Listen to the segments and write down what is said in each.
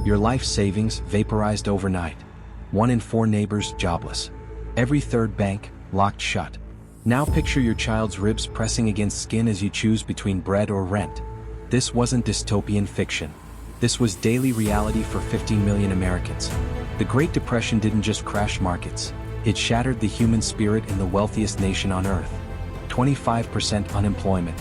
Your life savings vaporized overnight. 1 in 4 neighbors jobless. Every third bank locked shut. Now picture your child's ribs pressing against skin as you choose between bread or rent. This wasn't dystopian fiction. This was daily reality for 15 million Americans. The Great Depression didn't just crash markets, it shattered the human spirit in the wealthiest nation on earth. 25% unemployment.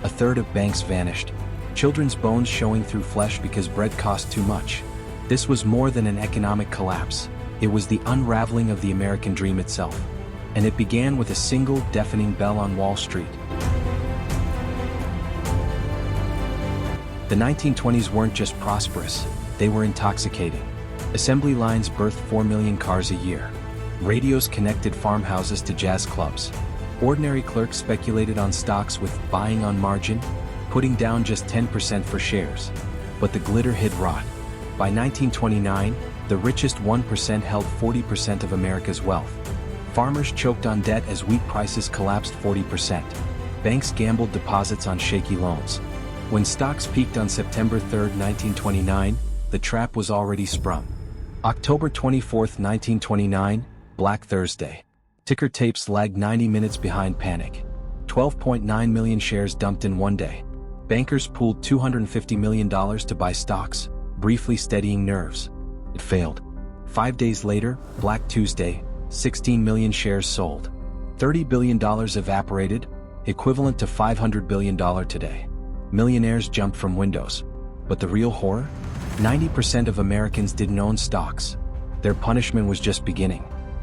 A third of banks vanished. Children's bones showing through flesh because bread cost too much. This was more than an economic collapse. It was the unraveling of the American dream itself. And it began with a single deafening bell on Wall Street. The 1920s weren't just prosperous, they were intoxicating. Assembly lines birthed 4 million cars a year. Radios connected farmhouses to jazz clubs. Ordinary clerks speculated on stocks with buying on margin, putting down just 10% for shares. But the glitter hid rot. By 1929, the richest 1% held 40% of America's wealth. Farmers choked on debt as wheat prices collapsed 40%. Banks gambled deposits on shaky loans. When stocks peaked on September 3, 1929, the trap was already sprung. October 24, 1929, Black Thursday. Ticker tapes lagged 90 minutes behind panic. 12.9 million shares dumped in one day. Bankers pooled $250 million to buy stocks, briefly steadying nerves. It failed. 5 days later, Black Tuesday, 16 million shares sold. $30 billion evaporated, equivalent to $500 billion today. Millionaires jumped from windows. But the real horror? 90% of Americans didn't own stocks. Their punishment was just beginning.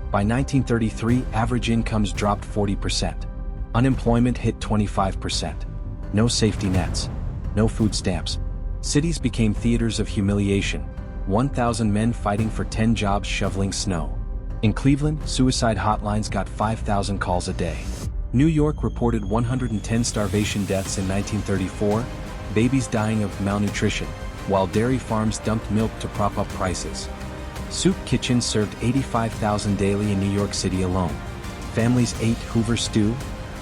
By 1933, average incomes dropped 40%. Unemployment hit 25%. No safety nets. No food stamps. Cities became theaters of humiliation. 1,000 men fighting for 10 jobs shoveling snow. In Cleveland, suicide hotlines got 5,000 calls a day. New York reported 110 starvation deaths in 1934, babies dying of malnutrition, while dairy farms dumped milk to prop up prices. Soup kitchens served 85,000 daily in New York City alone. Families ate Hoover stew,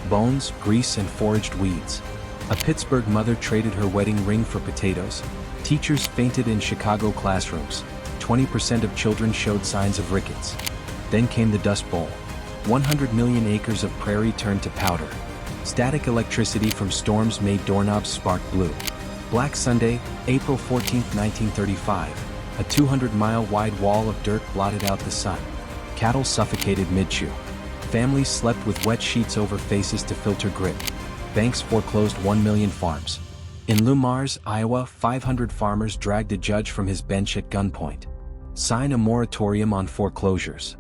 bones, grease, and foraged weeds. A Pittsburgh mother traded her wedding ring for potatoes. Teachers fainted in Chicago classrooms. 20% of children showed signs of rickets. Then came the Dust Bowl. 100 million acres of prairie turned to powder. Static electricity from storms made doorknobs spark blue. Black Sunday, April 14, 1935. A 200-mile-wide wall of dirt blotted out the sun. Cattle suffocated mid-chew. Families slept with wet sheets over faces to filter grit. Banks foreclosed 1 million farms. In Le Mars, Iowa, 500 farmers dragged a judge from his bench at gunpoint. Sign a moratorium on foreclosures.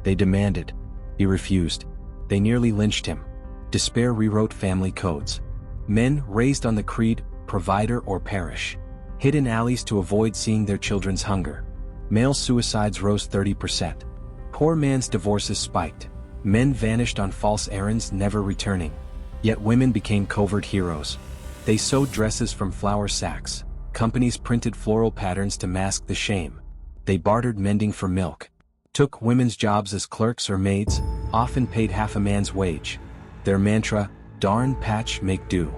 They demanded. He refused. They nearly lynched him. Despair rewrote family codes. Men raised on the creed, provider or perish, hid in alleys to avoid seeing their children's hunger. Male suicides rose 30%. Poor man's divorces spiked. Men vanished on false errands, never returning. Yet women became covert heroes. They sewed dresses from flour sacks. Companies printed floral patterns to mask the shame. They bartered mending for milk. Took women's jobs as clerks or maids, often paid half a man's wage. Their mantra, darn patch make do.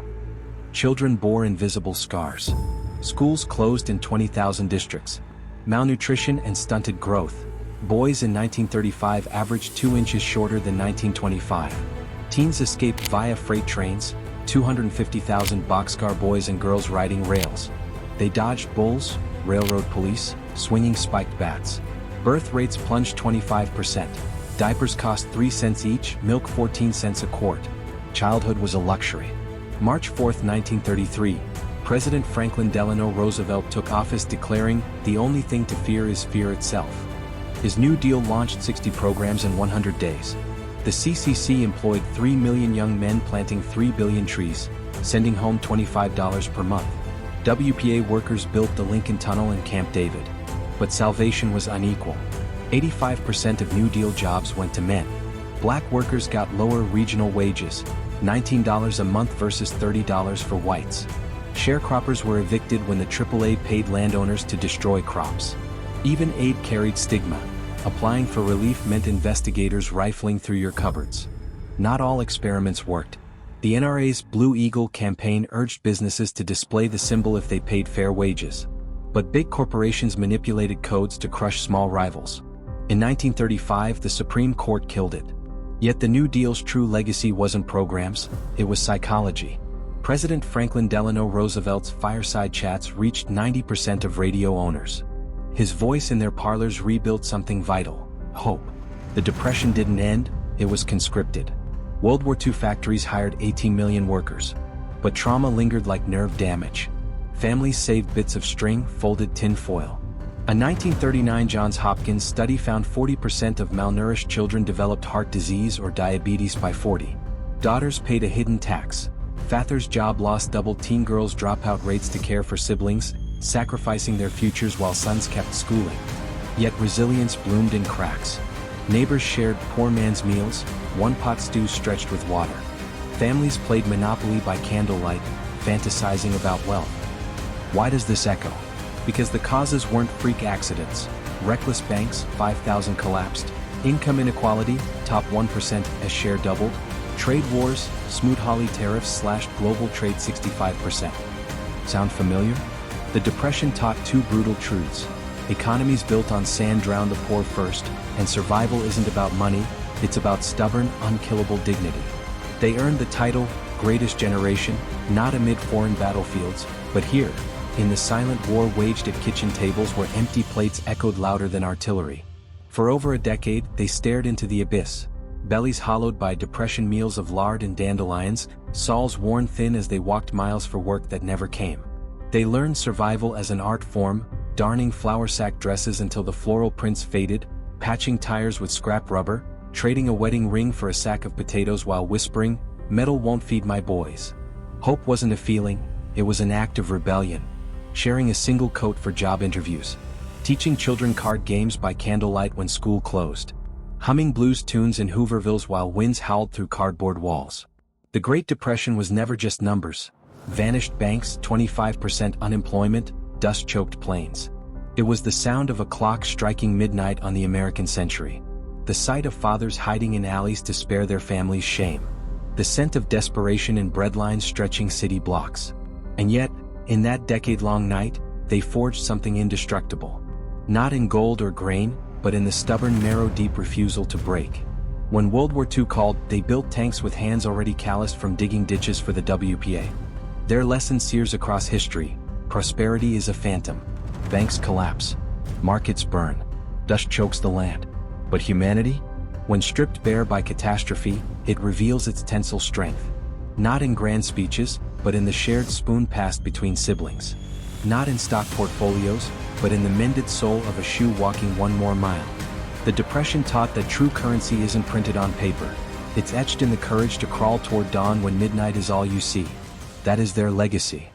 Children bore invisible scars. Schools closed in 20,000 districts. Malnutrition and stunted growth. Boys in 1935 averaged 2 inches shorter than 1925. Teens escaped via freight trains, 250,000 boxcar boys and girls riding rails. They dodged bulls, railroad police, swinging spiked bats. Birth rates plunged 25%. Diapers cost 3 cents each, milk 14 cents a quart. Childhood was a luxury. March 4, 1933, President Franklin Delano Roosevelt took office declaring, "The only thing to fear is fear itself." His New Deal launched 60 programs in 100 days. The CCC employed 3 million young men planting 3 billion trees, sending home $25 per month. WPA workers built the Lincoln Tunnel and Camp David. But salvation was unequal. 85% of New Deal jobs went to men. Black workers got lower regional wages, $19 a month versus $30 for whites. Sharecroppers were evicted when the AAA paid landowners to destroy crops. Even aid carried stigma. Applying for relief meant investigators rifling through your cupboards. Not all experiments worked. The NRA's Blue Eagle campaign urged businesses to display the symbol if they paid fair wages. But big corporations manipulated codes to crush small rivals. In 1935, the Supreme Court killed it. Yet the New Deal's true legacy wasn't programs, it was psychology. President Franklin Delano Roosevelt's fireside chats reached 90% of radio owners. His voice in their parlors rebuilt something vital: hope. The Depression didn't end, it was conscripted. World War II factories hired 18 million workers. But trauma lingered like nerve damage. Families saved bits of string, folded tin foil. A 1939 Johns Hopkins study found 40% of malnourished children developed heart disease or diabetes by 40. Daughters paid a hidden tax. Fathers' job loss doubled teen girls' dropout rates to care for siblings, sacrificing their futures while sons kept schooling. Yet resilience bloomed in cracks. Neighbors shared poor man's meals, one-pot stews stretched with water. Families played Monopoly by candlelight, fantasizing about wealth. Why does this echo? Because the causes weren't freak accidents. Reckless banks, 5,000 collapsed. Income inequality, top 1% as share doubled. Trade wars, Smoot-Hawley tariffs slashed global trade 65%. Sound familiar? The Depression taught two brutal truths. Economies built on sand drown the poor first, and survival isn't about money, it's about stubborn, unkillable dignity. They earned the title, Greatest Generation, not amid foreign battlefields, but here, in the silent war waged at kitchen tables where empty plates echoed louder than artillery. For over a decade, they stared into the abyss, bellies hollowed by Depression meals of lard and dandelions, souls worn thin as they walked miles for work that never came. They learned survival as an art form, darning flour sack dresses until the floral prints faded, patching tires with scrap rubber, trading a wedding ring for a sack of potatoes while whispering, "Metal won't feed my boys." Hope wasn't a feeling, it was an act of rebellion. Sharing a single coat for job interviews. Teaching children card games by candlelight when school closed. Humming blues tunes in Hoovervilles while winds howled through cardboard walls. The Great Depression was never just numbers. Vanished banks, 25% unemployment, dust-choked plains. It was the sound of a clock striking midnight on the American century. The sight of fathers hiding in alleys to spare their families shame. The scent of desperation in breadlines stretching city blocks. And yet, in that decade-long night, they forged something indestructible. Not in gold or grain, but in the stubborn marrow-deep refusal to break. When World War II called, they built tanks with hands already calloused from digging ditches for the WPA. Their lesson sears across history: prosperity is a phantom. Banks collapse. Markets burn. Dust chokes the land. But humanity? When stripped bare by catastrophe, it reveals its tensile strength. Not in grand speeches, but in the shared spoon passed between siblings. Not in stock portfolios, but in the mended sole of a shoe walking one more mile. The Depression taught that true currency isn't printed on paper. It's etched in the courage to crawl toward dawn when midnight is all you see. That is their legacy.